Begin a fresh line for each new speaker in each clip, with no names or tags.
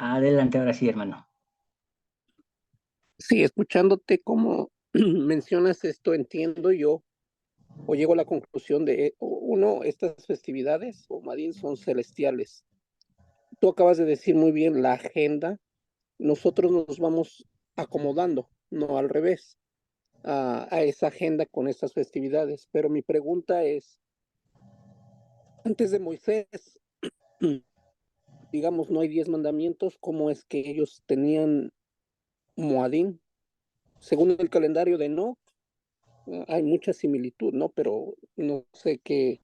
Adelante, ahora sí, hermano.
Sí, escuchándote como mencionas esto, entiendo yo, o llego a la conclusión de, uno, estas festividades, o Madín, son celestiales. Tú acabas de decir muy bien la agenda, nosotros nos vamos acomodando, no al revés, a esa agenda con estas festividades. Pero mi pregunta es, antes de Moisés, digamos, no hay 10 mandamientos, ¿cómo es que ellos tenían Moadín? Según el calendario de No, hay mucha similitud, ¿no? Pero no sé qué,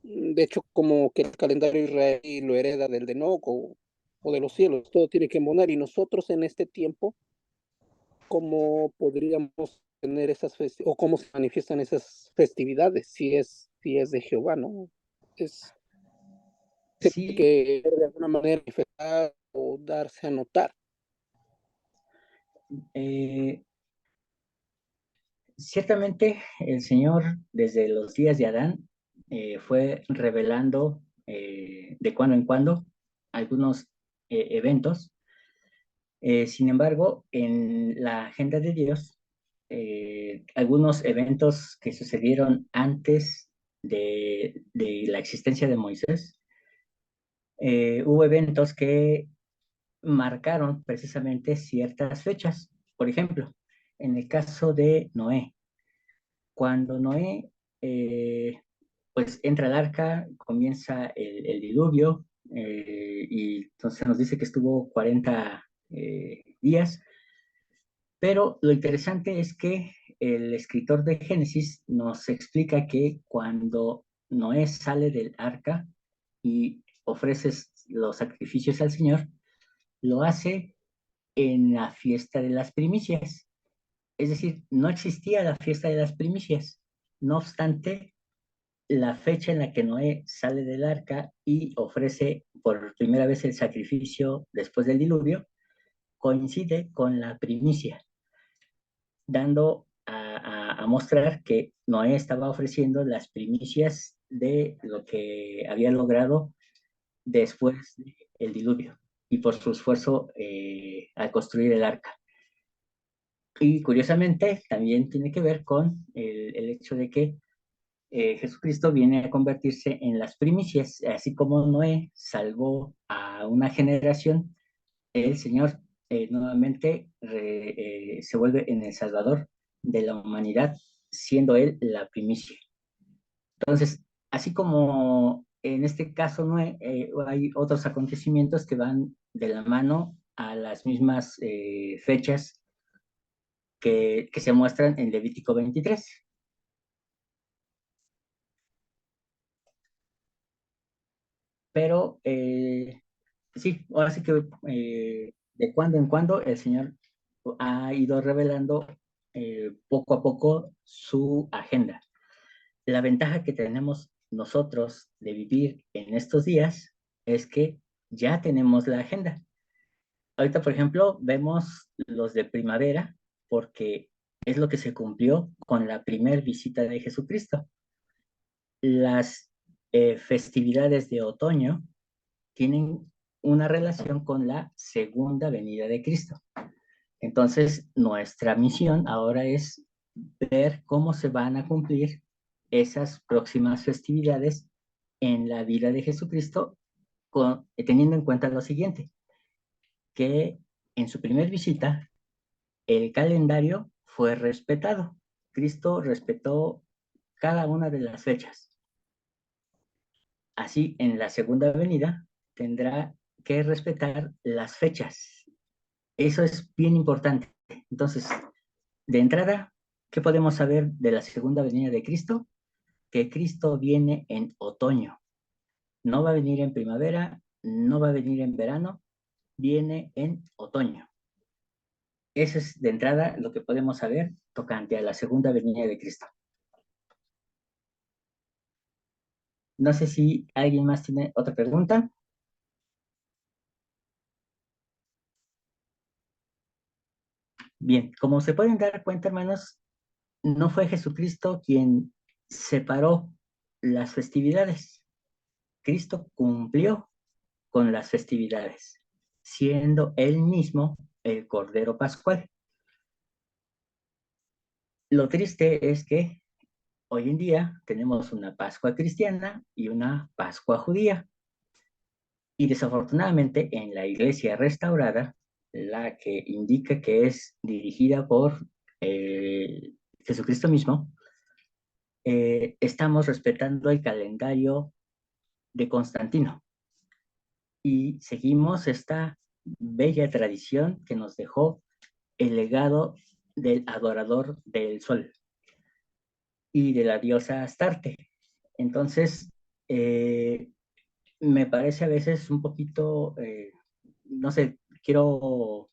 de hecho, como que el calendario israelí lo hereda del de Enoc o de los cielos, todo tiene que embonar. Y nosotros en este tiempo, ¿cómo podríamos tener esas festividades, o cómo se manifiestan esas festividades, si es de Jehová, ¿no? Es, se tiene
Sí,
que de alguna manera manifestar o darse a notar.
eh, ciertamente el Señor desde los días de Adán fue revelando de cuando en cuando algunos eventos. Sin embargo, en la agenda de Dios, algunos eventos que sucedieron antes de la existencia de Moisés, hubo eventos que marcaron precisamente ciertas fechas. Por ejemplo, en el caso de Noé, cuando Noé pues entra al arca, comienza el diluvio, y entonces nos dice que estuvo 40 días, pero lo interesante es que el escritor de Génesis nos explica que cuando Noé sale del arca y ofrece los sacrificios al Señor, lo hace en la fiesta de las primicias. Es decir, no existía la fiesta de las primicias. No obstante, la fecha en la que Noé sale del arca y ofrece por primera vez el sacrificio después del diluvio coincide con la primicia, dando a mostrar que Noé estaba ofreciendo las primicias de lo que había logrado después del diluvio y por su esfuerzo al construir el arca. Y curiosamente también tiene que ver con el hecho de que Jesucristo viene a convertirse en las primicias, así como Noé salvó a una generación, el Señor nuevamente se vuelve en el Salvador de la humanidad, siendo Él la primicia. Entonces, así como en este caso Noé, hay otros acontecimientos que van de la mano a las mismas fechas que se muestran en Levítico 23. Pero sí, ahora sí que de cuando en cuando el Señor ha ido revelando poco a poco su agenda. La ventaja que tenemos nosotros de vivir en estos días es que ya tenemos la agenda. Ahorita, por ejemplo, vemos los de primavera porque es lo que se cumplió con la primer visita de Jesucristo. Las festividades de otoño tienen una relación con la segunda venida de Cristo. Entonces, nuestra misión ahora es ver cómo se van a cumplir esas próximas festividades en la vida de Jesucristo, teniendo en cuenta lo siguiente, que en su primer visita el calendario fue respetado. Cristo respetó cada una de las fechas. Así, en la segunda venida tendrá que respetar las fechas. Eso es bien importante. Entonces, de entrada, ¿qué podemos saber de la segunda venida de Cristo? Que Cristo viene en otoño. No va a venir en primavera, no va a venir en verano, viene en otoño. Eso es de entrada lo que podemos saber tocante a la segunda venida de Cristo. No sé si alguien más tiene otra pregunta. Bien, como se pueden dar cuenta, hermanos, no fue Jesucristo quien separó las festividades. Cristo cumplió con las festividades. siendo él mismo el Cordero Pascual. Lo triste es que hoy en día tenemos una Pascua cristiana y una Pascua judía. Y desafortunadamente en la iglesia restaurada, la que indica que es dirigida por Jesucristo mismo, estamos respetando el calendario de Constantino y seguimos esta bella tradición que nos dejó el legado del adorador del sol y de la diosa Astarte. Entonces, me parece a veces un poquito, no sé, quiero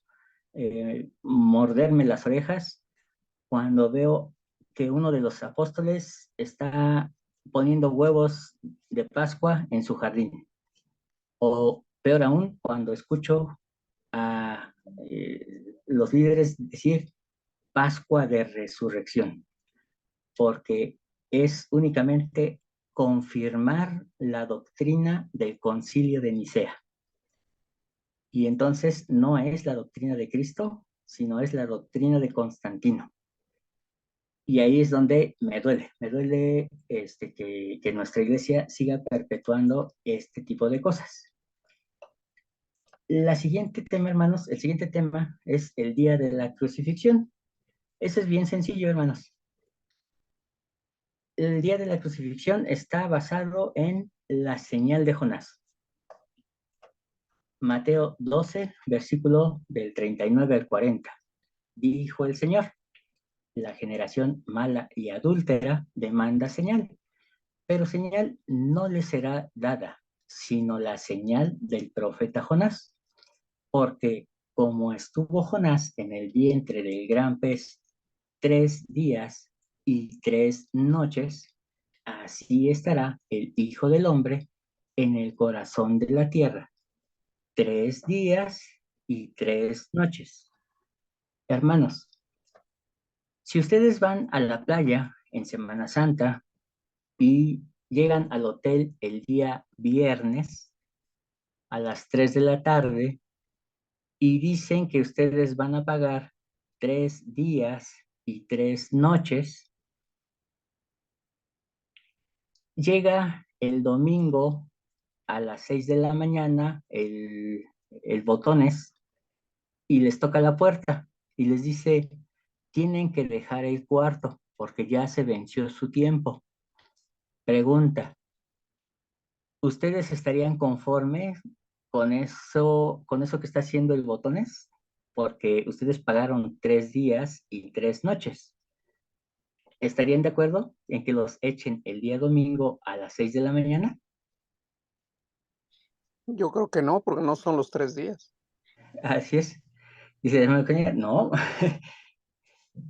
morderme las orejas cuando veo que uno de los apóstoles está poniendo huevos de Pascua en su jardín. O peor aún, cuando escucho a los líderes decir Pascua de Resurrección, porque es únicamente confirmar la doctrina del Concilio de Nicea. Y entonces no es la doctrina de Cristo, sino es la doctrina de Constantino. Y ahí es donde me duele que nuestra iglesia siga perpetuando este tipo de cosas. El siguiente tema es el día de la crucifixión. Eso es bien sencillo, hermanos. El día de la crucifixión está basado en la señal de Jonás. Mateo 12, versículo del 39 al 40. Dijo el Señor: la generación mala y adúltera demanda señal, pero señal no le será dada, sino la señal del profeta Jonás. Porque como estuvo Jonás en el vientre del gran pez 3 días y 3 noches, así estará el Hijo del Hombre en el corazón de la tierra 3 días y 3 noches. Hermanos, si ustedes van a la playa en Semana Santa y llegan al hotel el día viernes a las 3 de la tarde y dicen que ustedes van a pagar 3 días y 3 noches, llega el domingo a las 6 de la mañana el botones y les toca la puerta y les dice, tienen que dejar el cuarto porque ya se venció su tiempo. Pregunta, ¿ustedes estarían conformes con eso que está haciendo el botones? Porque ustedes pagaron 3 días y 3 noches. ¿Estarían de acuerdo en que los echen el día domingo a las 6 de la mañana?
Yo creo que no, porque no son los 3 días.
Así es. Dice el hermano Caña, no,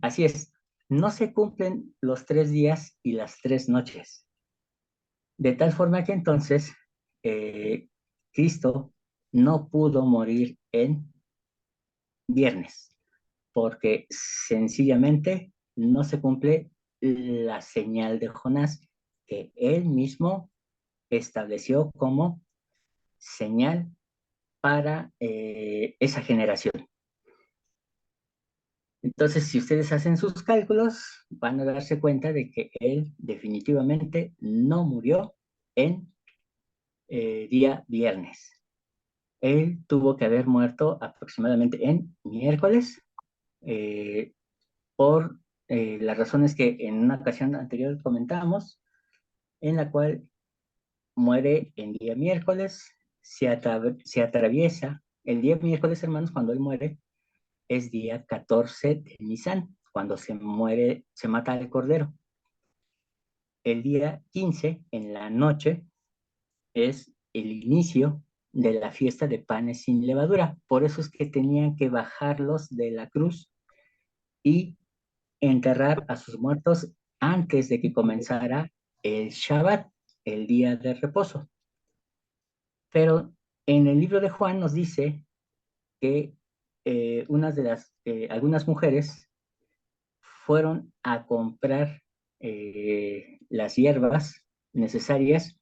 así es. No se cumplen los 3 días y las 3 noches. De tal forma que entonces eh, Cristo no pudo morir en viernes, porque sencillamente no se cumple la señal de Jonás que él mismo estableció como señal para esa generación. Entonces, si ustedes hacen sus cálculos, van a darse cuenta de que él definitivamente no murió en día viernes. Él tuvo que haber muerto aproximadamente en miércoles eh, por las razones que en una ocasión anterior comentamos, en la cual muere en día miércoles, se atraviesa el día miércoles, hermanos, cuando él muere, es día 14 de Nisan, cuando se muere, se mata al cordero. El día 15, en la noche, es el inicio de la fiesta de panes sin levadura. Por eso es que tenían que bajarlos de la cruz y enterrar a sus muertos antes de que comenzara el Shabbat, el día de reposo. Pero en el libro de Juan nos dice que algunas mujeres fueron a comprar las hierbas necesarias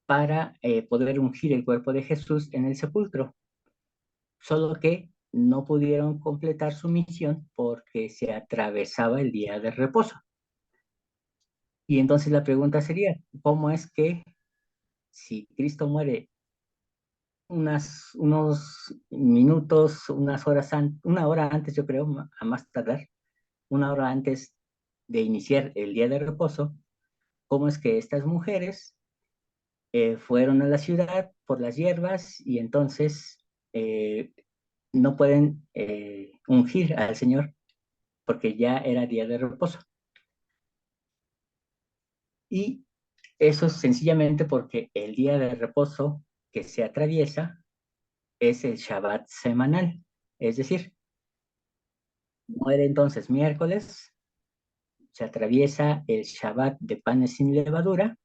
para poder ungir el cuerpo de Jesús en el sepulcro. solo que no pudieron completar su misión porque se atravesaba el día de reposo. Y entonces la pregunta sería, ¿cómo es que si Cristo muere unos minutos, unas horas, una hora antes, yo creo, a más tardar, una hora antes de iniciar el día de reposo, cómo es que estas mujeres fueron a la ciudad por las hierbas y entonces eh, no pueden ungir al Señor porque ya era día de reposo? Y eso es sencillamente porque el día de reposo que se atraviesa es el Shabbat semanal. Es decir, muere entonces miércoles, se atraviesa el Shabbat de panes sin levadura.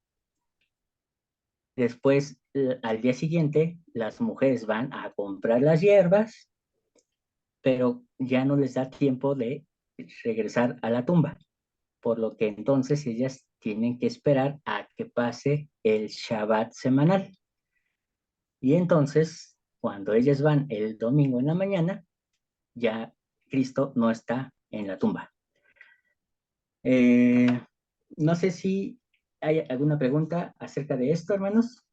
Después, al día siguiente, las mujeres van a comprar las hierbas, pero ya no les da tiempo de regresar a la tumba, por lo que entonces ellas tienen que esperar a que pase el Shabbat semanal. Y entonces, cuando ellas van el domingo en la mañana, ya Cristo no está en la tumba. Eh, no sé si hay alguna pregunta acerca de esto, hermanos.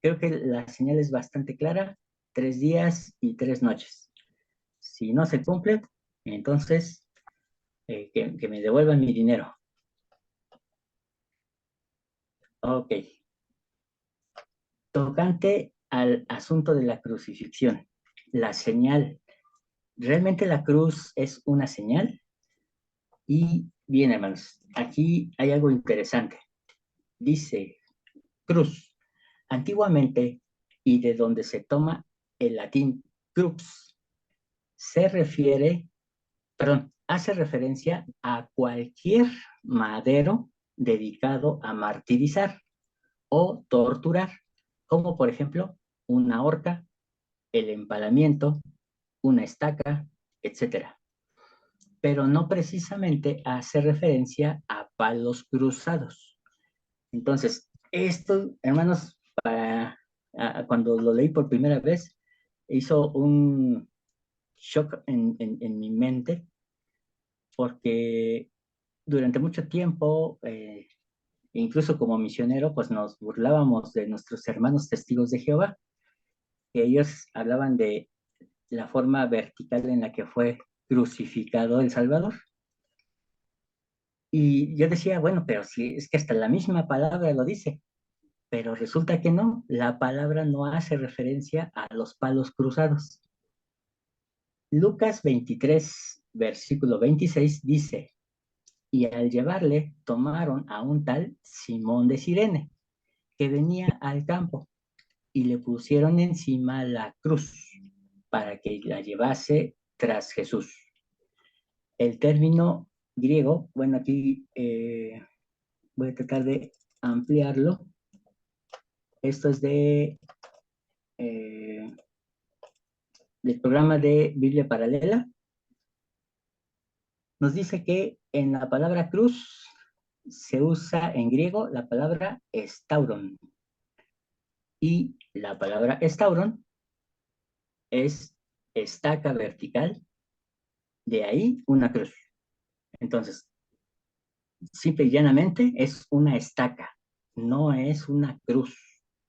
Creo que la señal es bastante clara, 3 días y 3 noches. Si no se cumple, entonces que me devuelvan mi dinero. Ok. Tocante al asunto de la crucifixión, la señal. ¿Realmente la cruz es una señal? Y bien, hermanos, aquí hay algo interesante. Dice cruz. Antiguamente, y de donde se toma el latín crux, se refiere, perdón, hace referencia a cualquier madero dedicado a martirizar o torturar, como por ejemplo una horca, el empalamiento, una estaca, etcétera. Pero no precisamente hace referencia a palos cruzados. Entonces, esto, hermanos, cuando lo leí por primera vez, hizo un shock en mi mente, porque durante mucho tiempo, incluso como misionero, pues nos burlábamos de nuestros hermanos testigos de Jehová, que ellos hablaban de la forma vertical en la que fue crucificado el Salvador. Y yo decía, bueno, pero si es que hasta la misma palabra lo dice, pero resulta que no, la palabra no hace referencia a los palos cruzados. Lucas 23, versículo 26 dice, y al llevarle tomaron a un tal Simón de Cirene, que venía al campo, y le pusieron encima la cruz para que la llevase tras Jesús. El término griego, bueno, aquí voy a tratar de ampliarlo. Esto es eh, del programa de Biblia Paralela. Nos dice que en la palabra cruz se usa en griego la palabra estauron. Y la palabra estauron es estaca vertical, de ahí una cruz. Entonces, simple y llanamente es una estaca, no es una cruz,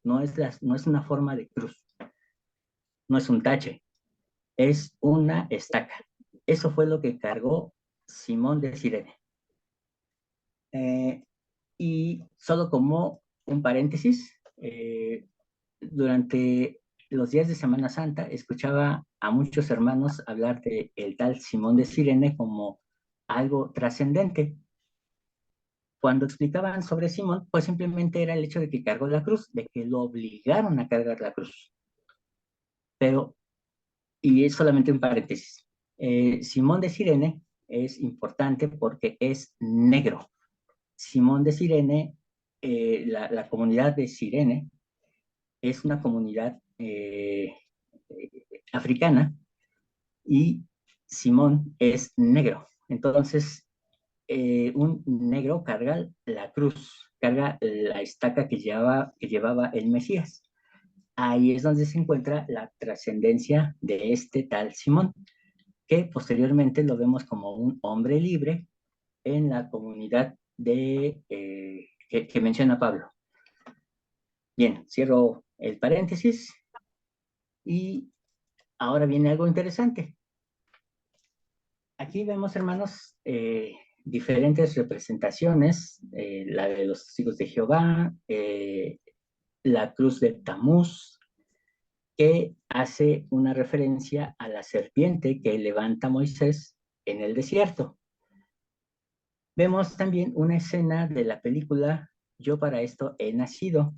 no es una forma de cruz, no es un tache, es una estaca. Eso fue lo que cargó Simón de Cirene. Y solo como un paréntesis, durante los días de Semana Santa escuchaba a muchos hermanos hablar de el tal Simón de Cirene como algo trascendente. Cuando explicaban sobre Simón, pues simplemente era el hecho de que cargó la cruz, de que lo obligaron a cargar la cruz. Pero, y es solamente un paréntesis, Simón de Cirene es importante porque es negro. Simón de Cirene, la comunidad de Cirene, es una comunidad africana y Simón es negro. Entonces, un negro carga la cruz, carga la estaca que llevaba el Mesías. ahí es donde se encuentra la trascendencia de este tal Simón, que posteriormente lo vemos como un hombre libre en la comunidad que menciona Pablo. Bien, cierro el paréntesis y ahora viene algo interesante. Aquí vemos, hermanos, diferentes representaciones, la de los testigos de Jehová, la cruz de Tamuz, que hace una referencia a la serpiente que levanta Moisés en el desierto. Vemos también una escena de la película Yo para esto he nacido,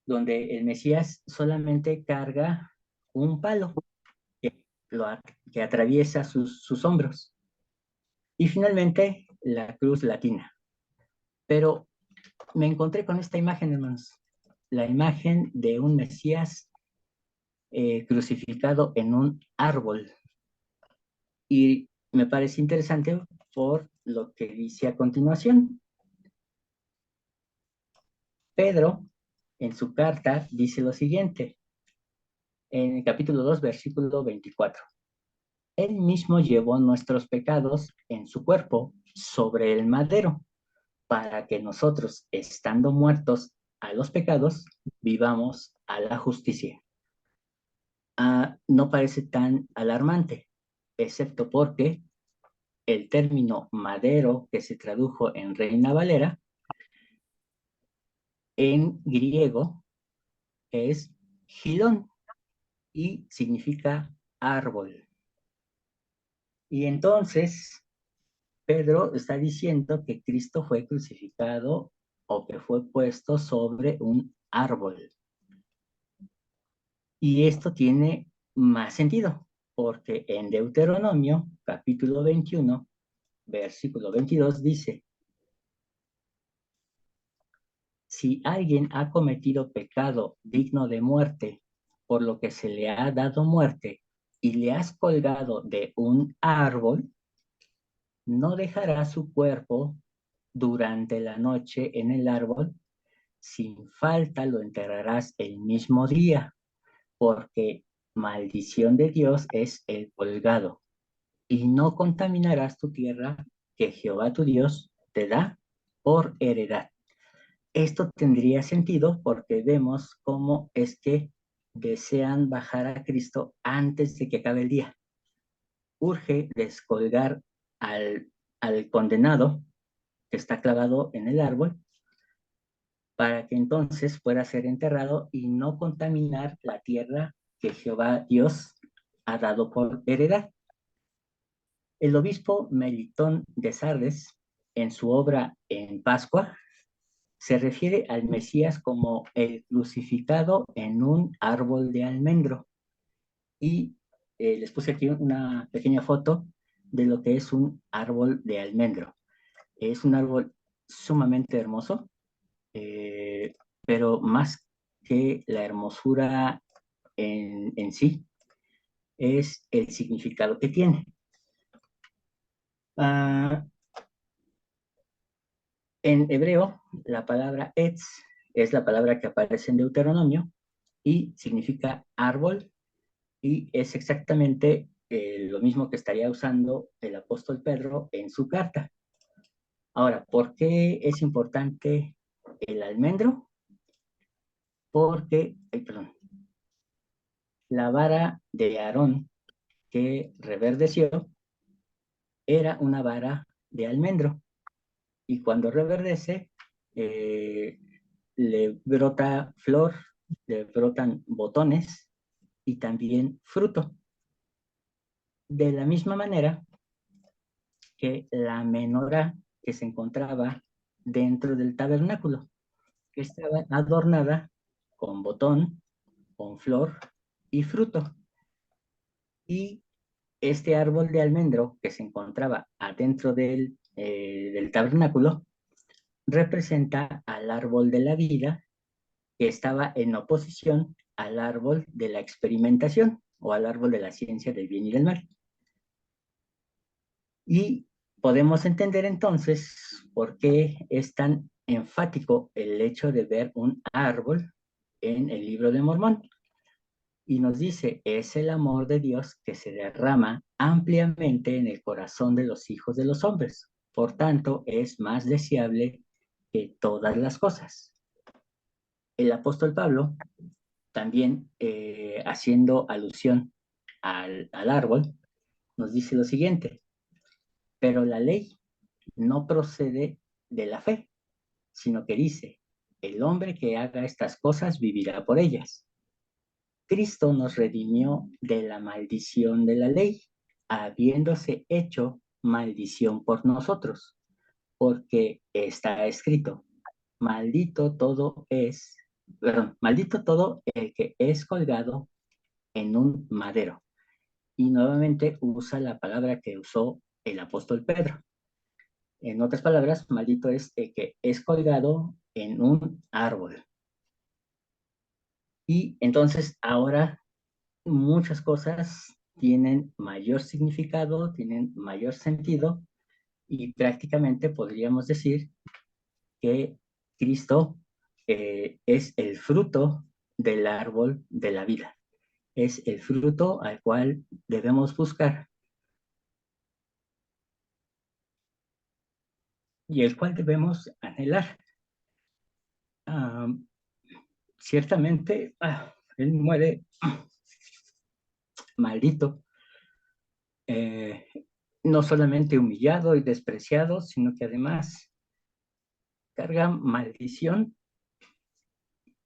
donde el Mesías solamente carga un palo que, que atraviesa sus hombros. Y finalmente la cruz latina. Pero me encontré con esta imagen, hermanos, la imagen de un Mesías crucificado en un árbol. Y me parece interesante por lo que dice a continuación. Pedro, en su carta, dice lo siguiente, en el capítulo 2, versículo 24. Él mismo llevó nuestros pecados en su cuerpo sobre el madero, para que nosotros, estando muertos a los pecados, vivamos a la justicia. No parece tan alarmante, excepto porque el término madero, que se tradujo en Reina Valera, en griego es gilón y significa árbol. Y entonces Pedro está diciendo que Cristo fue crucificado o que fue puesto sobre un árbol. Y esto tiene más sentido, porque en Deuteronomio, capítulo 21, versículo 22, dice, si alguien ha cometido pecado digno de muerte, por lo que se le ha dado muerte, y le has colgado de un árbol, no dejará su cuerpo durante la noche en el árbol, sin falta lo enterrarás el mismo día, porque maldición de Dios es el colgado, y no contaminarás tu tierra que Jehová tu Dios te da por heredad. Esto tendría sentido porque vemos cómo es que desean bajar a Cristo antes de que acabe el día. Urge descolgar al condenado que está clavado en el árbol para que entonces pueda ser enterrado y no contaminar la tierra que Jehová Dios ha dado por heredad. El obispo Melitón de Sardes, en su obra En Pascua, se refiere al Mesías como el crucificado en un árbol de almendro. Y les puse aquí una pequeña foto de lo que es un árbol de almendro. Es un árbol sumamente hermoso, pero más que la hermosura en sí, es el significado que tiene. Ah, en hebreo, la palabra etz es la palabra que aparece en Deuteronomio y significa árbol y es exactamente lo mismo que estaría usando el apóstol Pedro en su carta. Ahora, ¿por qué es importante el almendro? Porque, perdón, la vara de Aarón que reverdeció era una vara de almendro y cuando reverdece eh, le brota flor, le brotan botones y también fruto. De la misma manera que la menorá que se encontraba dentro del tabernáculo, que estaba adornada con botón, con flor y fruto. Y este árbol de almendro que se encontraba adentro del tabernáculo representa al árbol de la vida que estaba en oposición al árbol de la experimentación o al árbol de la ciencia del bien y del mal. Y podemos entender entonces por qué es tan enfático el hecho de ver un árbol en el Libro de Mormón. Y nos dice, es el amor de Dios que se derrama ampliamente en el corazón de los hijos de los hombres. Por tanto, es más deseable que todas las cosas. El apóstol Pablo, también haciendo alusión al árbol, nos dice lo siguiente, pero la ley no procede de la fe, sino que dice, el hombre que haga estas cosas vivirá por ellas. Cristo nos redimió de la maldición de la ley, habiéndose hecho maldición por nosotros, porque está escrito, maldito todo el que es colgado en un madero. Y nuevamente usa la palabra que usó el apóstol Pedro. En otras palabras, maldito es el que es colgado en un árbol. Y entonces ahora muchas cosas tienen mayor significado, tienen mayor sentido y prácticamente podríamos decir que Cristo es el fruto del árbol de la vida, es el fruto al cual debemos buscar y el cual debemos anhelar. Uh, Ciertamente, él muere maldito, eh, no solamente humillado y despreciado, sino que además carga maldición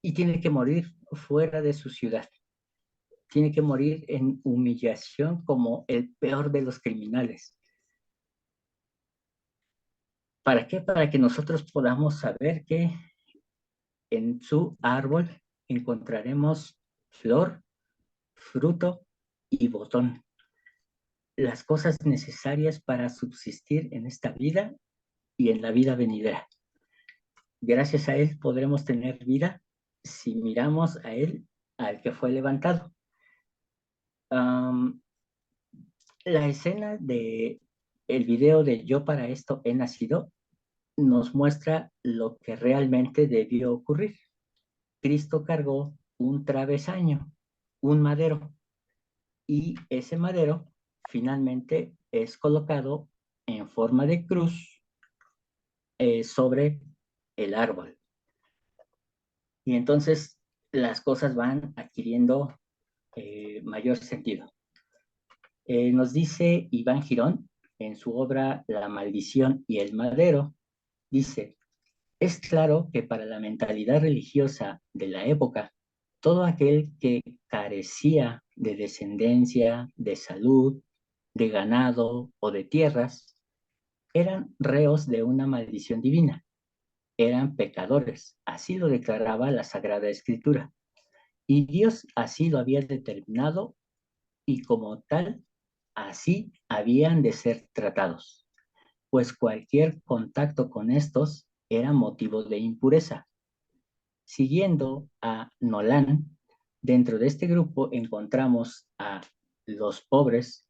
y tiene que morir fuera de su ciudad. Tiene que morir en humillación como el peor de los criminales. ¿Para qué? Para que nosotros podamos saber que en su árbol encontraremos flor, fruto y botón. Las cosas necesarias para subsistir en esta vida y en la vida venidera. Gracias a Él podremos tener vida si miramos a Él, al que fue levantado. La escena de el video de Yo para esto he nacido nos muestra lo que realmente debió ocurrir. Cristo cargó un travesaño, un madero, y ese madero finalmente es colocado en forma de cruz sobre el árbol. Y entonces las cosas van adquiriendo mayor sentido. Nos dice Iván Girón en su obra La maldición y el madero, dice, es claro que para la mentalidad religiosa de la época, todo aquel que carecía de descendencia, de salud, de ganado o de tierras, eran reos de una maldición divina, eran pecadores, así lo declaraba la Sagrada Escritura. Y Dios así lo había determinado y como tal, así habían de ser tratados, pues cualquier contacto con estos era motivo de impureza. Siguiendo a Nolan, dentro de este grupo encontramos a los pobres,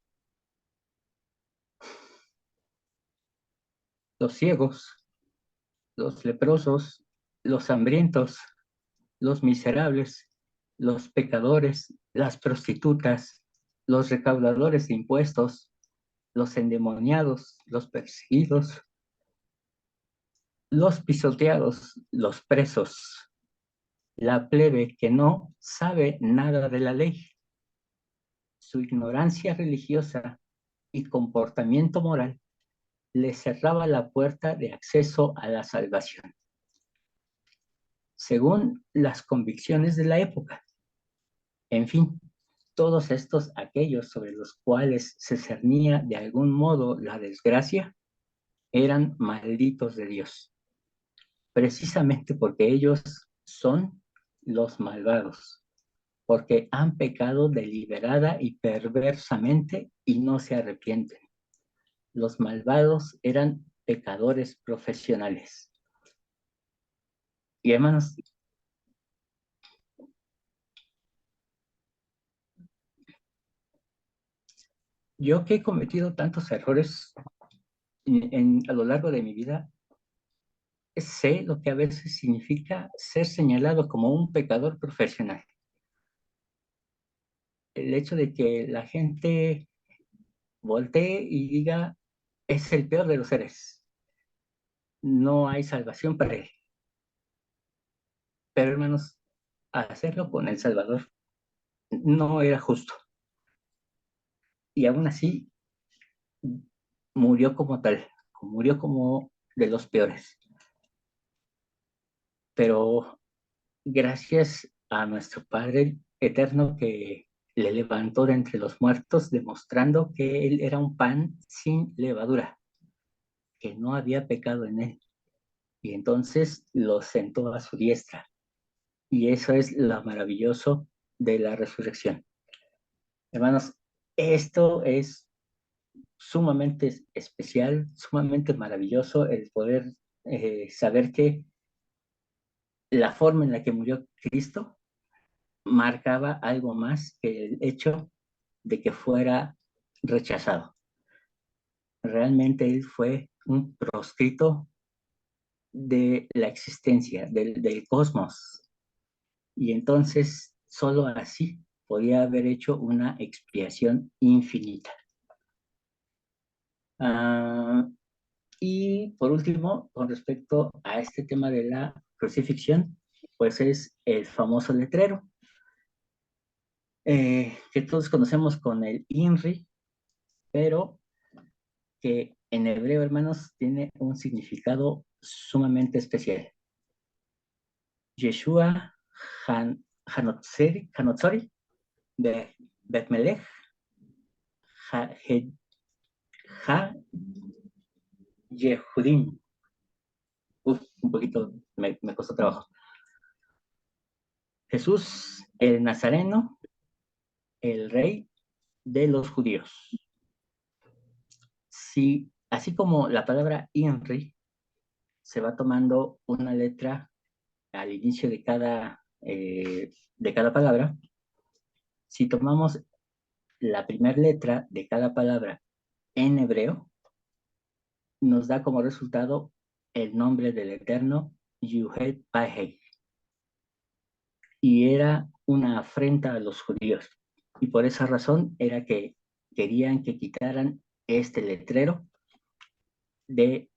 los ciegos, los leprosos, los hambrientos, los miserables, los pecadores, las prostitutas, los recaudadores de impuestos, los endemoniados, los perseguidos, los pisoteados, los presos, la plebe que no sabe nada de la ley. Su ignorancia religiosa y comportamiento moral le cerraba la puerta de acceso a la salvación, según las convicciones de la época. En fin, todos estos aquellos sobre los cuales se cernía de algún modo la desgracia, eran malditos de Dios, precisamente porque ellos son los malvados, porque han pecado deliberada y perversamente y no se arrepienten. Los malvados eran pecadores profesionales. Y hermanos, yo que he cometido tantos errores a lo largo de mi vida, sé lo que a veces significa ser señalado como un pecador profesional. El hecho de que la gente voltee y diga, es el peor de los seres, no hay salvación para él. Pero hermanos, hacerlo con el Salvador no era justo. Y aún así murió como tal, murió como de los peores. Pero gracias a nuestro Padre eterno que le levantó de entre los muertos, demostrando que él era un pan sin levadura, que no había pecado en él. Y entonces lo sentó a su diestra. Y eso es lo maravilloso de la resurrección. Hermanos, esto es sumamente especial, sumamente maravilloso el poder saber que la forma en la que murió Cristo marcaba algo más que el hecho de que fuera rechazado. Realmente él fue un proscrito de la existencia, del cosmos. Y entonces solo así podía haber hecho una expiación infinita. Uh, y por último, con respecto a este tema de la crucifixión, pues es el famoso letrero, que todos conocemos con el INRI, pero que en hebreo, hermanos, tiene un significado sumamente especial. Yeshua Hanotzori, Bet Ha, ha Yehudim. Un poquito me costó trabajo. Jesús, el Nazareno, el rey de los judíos. Si, así como la palabra INRI se va tomando una letra al inicio de cada palabra, si tomamos la primera letra de cada palabra en hebreo, nos da como resultado el nombre del Eterno, Yuhet Pahei. Y era una afrenta a los judíos. Y por esa razón era que querían que quitaran este letrero de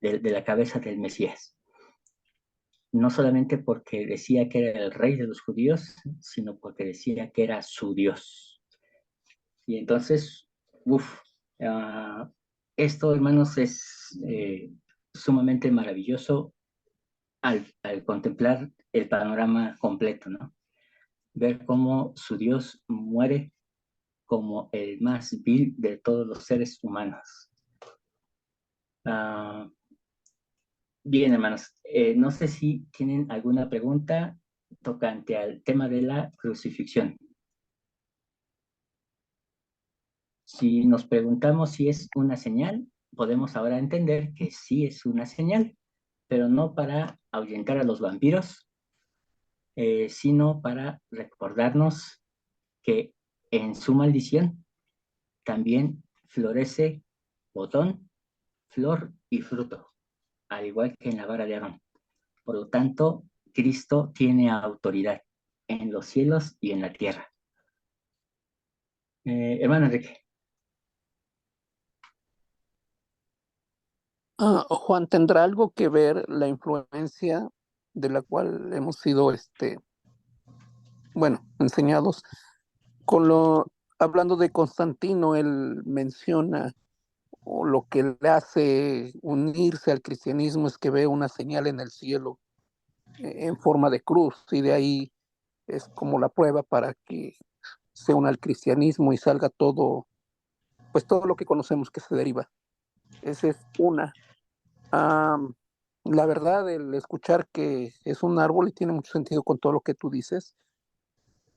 la cabeza del Mesías. No solamente porque decía que era el rey de los judíos, sino porque decía que era su Dios. Y entonces, uff, esto, hermanos, es sumamente maravilloso al contemplar el panorama completo, ¿no? Ver cómo su Dios muere como el más vil de todos los seres humanos. Uh, bien, hermanos, no sé si tienen alguna pregunta tocante al tema de la crucifixión. Si nos preguntamos si es una señal, podemos ahora entender que sí es una señal, pero no para ahuyentar a los vampiros, sino para recordarnos que en su maldición también florece botón, flor y fruto, al igual que en la vara de Aarón. Por lo tanto, Cristo tiene autoridad en los cielos y en la tierra. Hermano Enrique.
Juan, ¿tendrá algo que ver la influencia de la cual hemos sido, bueno, enseñados con hablando de Constantino? Él menciona, o lo que le hace unirse al cristianismo es que ve una señal en el cielo en forma de cruz, y de ahí es como la prueba para que se una al cristianismo y salga todo, pues todo lo que conocemos que se deriva. Esa es una. Um, la verdad, el escuchar que es un árbol y tiene mucho sentido con todo lo que tú dices.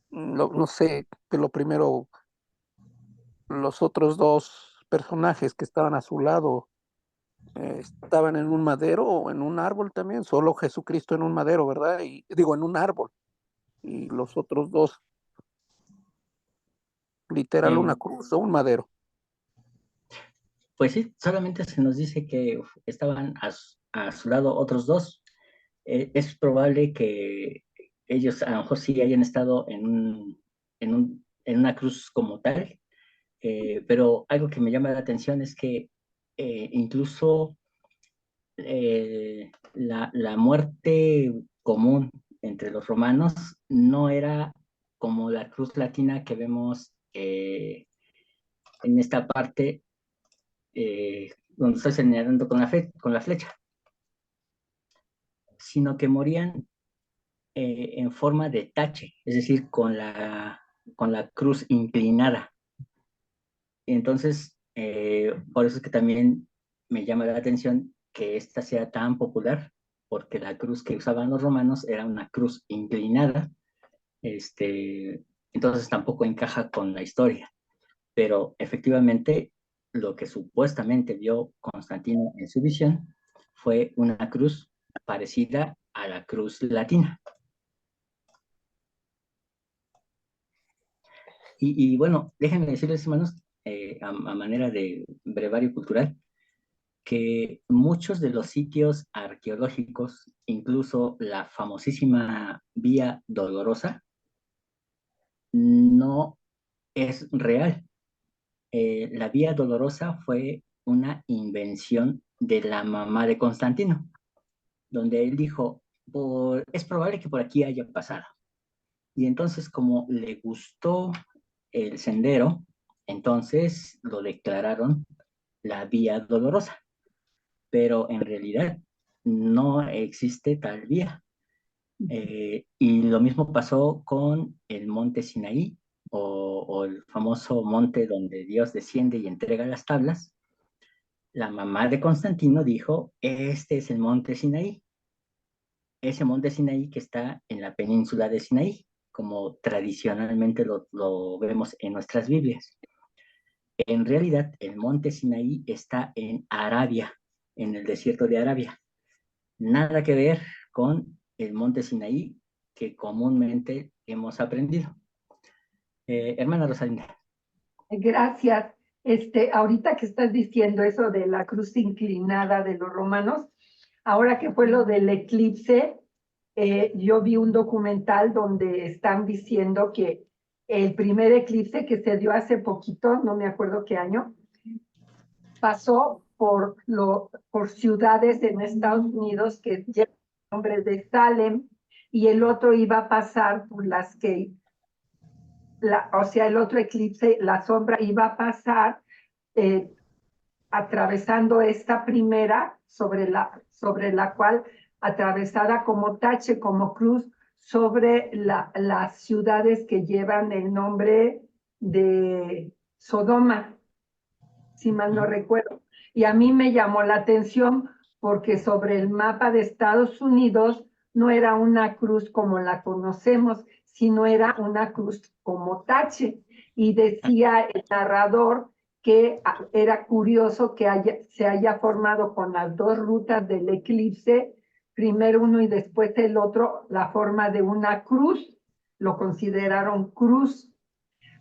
No sé, que lo primero, los otros dos personajes que estaban a su lado estaban en un madero o en un árbol también, solo Jesucristo en un madero, ¿verdad? Y digo, en un árbol. Y los otros dos, literal, una
Eh,
cruz o un madero.
pues sí, solamente se nos dice que estaban a su lado otros dos. Es probable que ellos a lo mejor sí hayan estado en una cruz como tal, pero algo que me llama la atención es que incluso la muerte común entre los romanos no era como la cruz latina que vemos en esta parte donde estoy señalando con la flecha, sino que morían en forma de tache, es decir, con la cruz inclinada. Entonces, por eso es que también me llama la atención que esta sea tan popular, porque la cruz que usaban los romanos era una cruz inclinada, entonces tampoco encaja con la historia. Pero efectivamente, lo que supuestamente vio Constantino en su visión fue una cruz parecida a la cruz latina. Y bueno, déjenme decirles, hermanos, a manera de brevario cultural, que muchos de los sitios arqueológicos, incluso la famosísima Vía Dolorosa, no es real. La Vía Dolorosa fue una invención de la mamá de Constantino, donde él dijo, es probable que por aquí haya pasado. Y entonces, como le gustó el sendero, entonces lo declararon la Vía Dolorosa, pero en realidad no existe tal vía. Y lo mismo pasó con el monte Sinaí, o el famoso monte donde Dios desciende y entrega las tablas. La mamá de Constantino dijo, este es el monte Sinaí, ese monte Sinaí que está en la península de Sinaí, como tradicionalmente lo vemos en nuestras Biblias. En realidad, el monte Sinaí está en Arabia, en el desierto de Arabia. Nada que ver con el monte Sinaí que comúnmente hemos aprendido. Hermana Rosalinda.
Gracias. Ahorita que estás diciendo eso de la cruz inclinada de los romanos, ahora que fue lo del eclipse, yo vi un documental donde están diciendo que el primer eclipse que se dio hace poquito, no me acuerdo qué año, pasó por ciudades en Estados Unidos que llevan el nombre de Salem, y el otro iba a pasar por las que o sea, el otro eclipse, la sombra iba a pasar eh, atravesando esta primera, sobre la cual, atravesada como tache, como cruz, sobre las ciudades que llevan el nombre de Sodoma, si mal no recuerdo. Y a mí me llamó la atención porque sobre el mapa de Estados Unidos no era una cruz como la conocemos, sino era una cruz como tache. Y decía el narrador que era curioso que se haya formado con las dos rutas del eclipse, primero uno y después el otro, la forma de una cruz, lo consideraron cruz,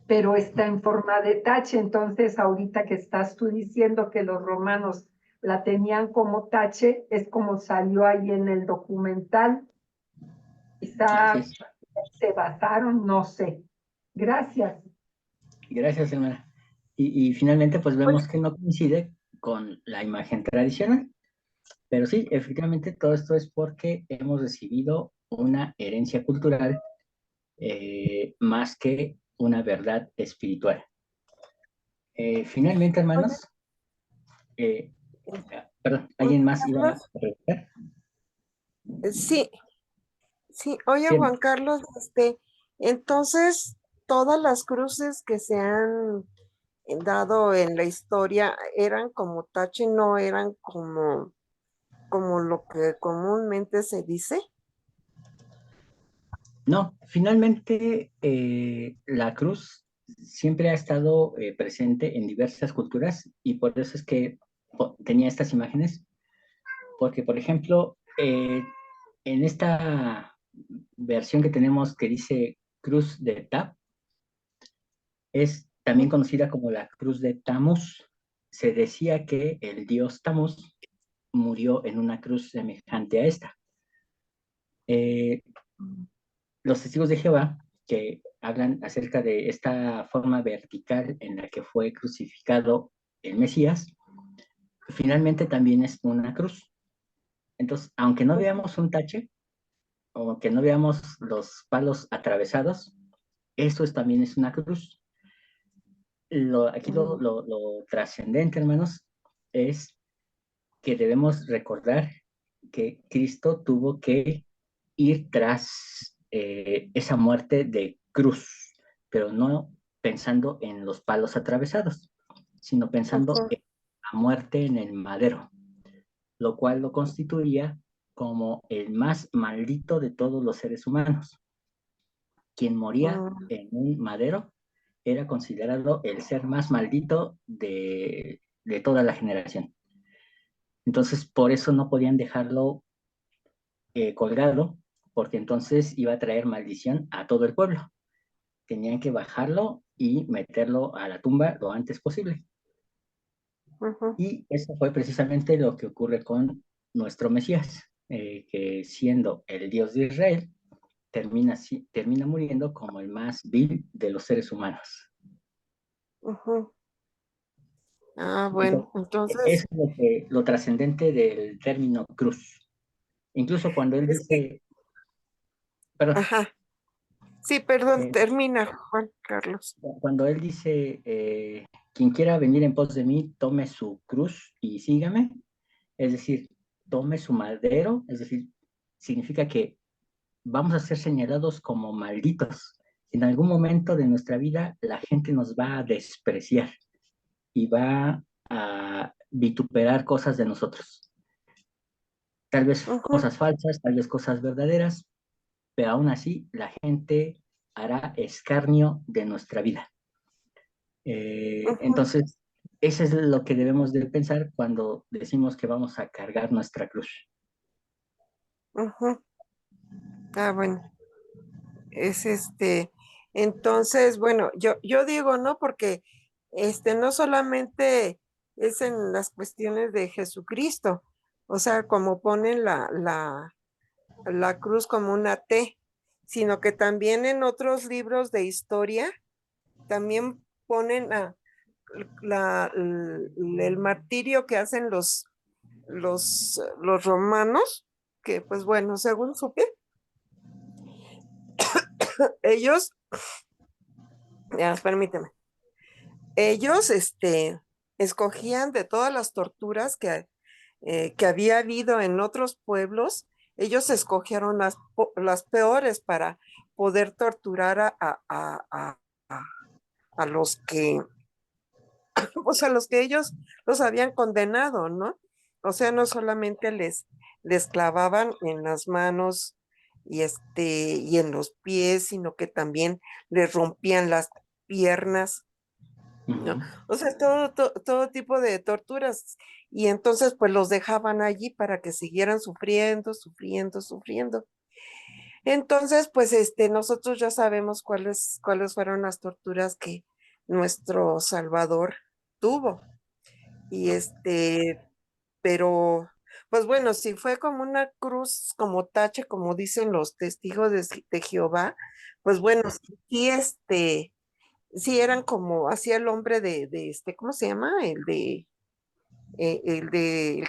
pero está en forma de tache. Entonces, ahorita que estás tú diciendo que los romanos la tenían como tache, es como salió ahí en el documental. Quizá se basaron, no sé. Gracias.
Gracias, hermana. Y finalmente, pues vemos que no coincide con la imagen tradicional. Pero sí, efectivamente, todo esto es porque hemos recibido una herencia cultural más que una verdad espiritual. Finalmente,
Oye,
hermanos, perdón,
Juan
¿alguien más iba a
Carlos,
preguntar?
sí, sí, oye
Sí,
Juan Carlos, entonces todas las cruces que se han dado en la historia eran como tache, no eran como lo que comúnmente se dice.
no, finalmente la cruz siempre ha estado presente en diversas culturas y por eso es que tenía estas imágenes, porque por ejemplo, en esta versión que tenemos que dice cruz de Tap, es también conocida como la cruz de Tamuz. Se decía que el dios Tamuz murió en una cruz semejante a esta. Los testigos de Jehová, que hablan acerca de esta forma vertical en la que fue crucificado el Mesías, finalmente también es una cruz. Entonces, aunque no veamos un tache, o que no veamos los palos atravesados, eso también es una cruz. Aquí lo trascendente, hermanos, es que debemos recordar que Cristo tuvo que ir tras esa muerte de cruz, pero no pensando en los palos atravesados, sino pensando en la muerte en el madero, lo cual lo constituía como el más maldito de todos los seres humanos. Quien moría en un madero era considerado el ser más maldito de toda la generación. Entonces, por eso no podían dejarlo colgado, porque entonces iba a traer maldición a todo el pueblo. Tenían que bajarlo y meterlo a la tumba lo antes posible. Y eso fue precisamente lo que ocurre con nuestro Mesías, que siendo el Dios de Israel, termina muriendo como el más vil de los seres humanos.
Ah, bueno,
Entonces,
entonces,
eso es lo trascendente del término cruz. Incluso cuando él
es que,
dice, perdón,
ajá, sí, perdón,
eh,
termina, Juan Carlos.
cuando él dice, quien quiera venir en pos de mí, tome su cruz y sígame, es decir, tome su madero, es decir, significa que vamos a ser señalados como malditos. En algún momento de nuestra vida la gente nos va a despreciar y va a vituperar cosas de nosotros. Tal vez cosas falsas, tal vez cosas verdaderas, pero aún así la gente hará escarnio de nuestra vida. Entonces, eso es lo que debemos de pensar cuando decimos que vamos a cargar nuestra cruz.
Ah, bueno, es entonces, bueno, yo digo, ¿no? Porque no solamente es en las cuestiones de Jesucristo, o sea, como ponen la cruz como una T, sino que también en otros libros de historia también ponen el martirio que hacen los romanos, que pues bueno, según supe, ellos, ya, permíteme, ellos escogían de todas las torturas que había habido en otros pueblos, ellos escogieron las peores para poder torturar a los que, pues a los que ellos los habían condenado, ¿no? O sea, no solamente les clavaban en las manos y en los pies, sino que también les rompían las piernas, ¿no? O sea, todo tipo de torturas. Y entonces, pues los dejaban allí para que siguieran sufriendo, sufriendo, sufriendo. Entonces, pues nosotros ya sabemos cuáles fueron las torturas que nuestro Salvador tuvo. Y pero, pues bueno, si fue como una cruz, como tache, como dicen los testigos de Jehová, pues bueno, sí, sí eran como, hacía el hombre ¿cómo se llama? El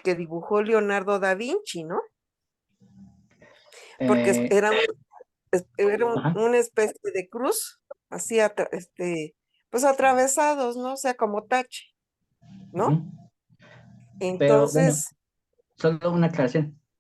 que dibujó Leonardo da Vinci, ¿no? Porque
Eh,
era
ajá,
una especie de cruz, así, pues atravesados, ¿no? O sea, como tache, ¿no?
pero bueno,
Entonces,
solo una aclaración.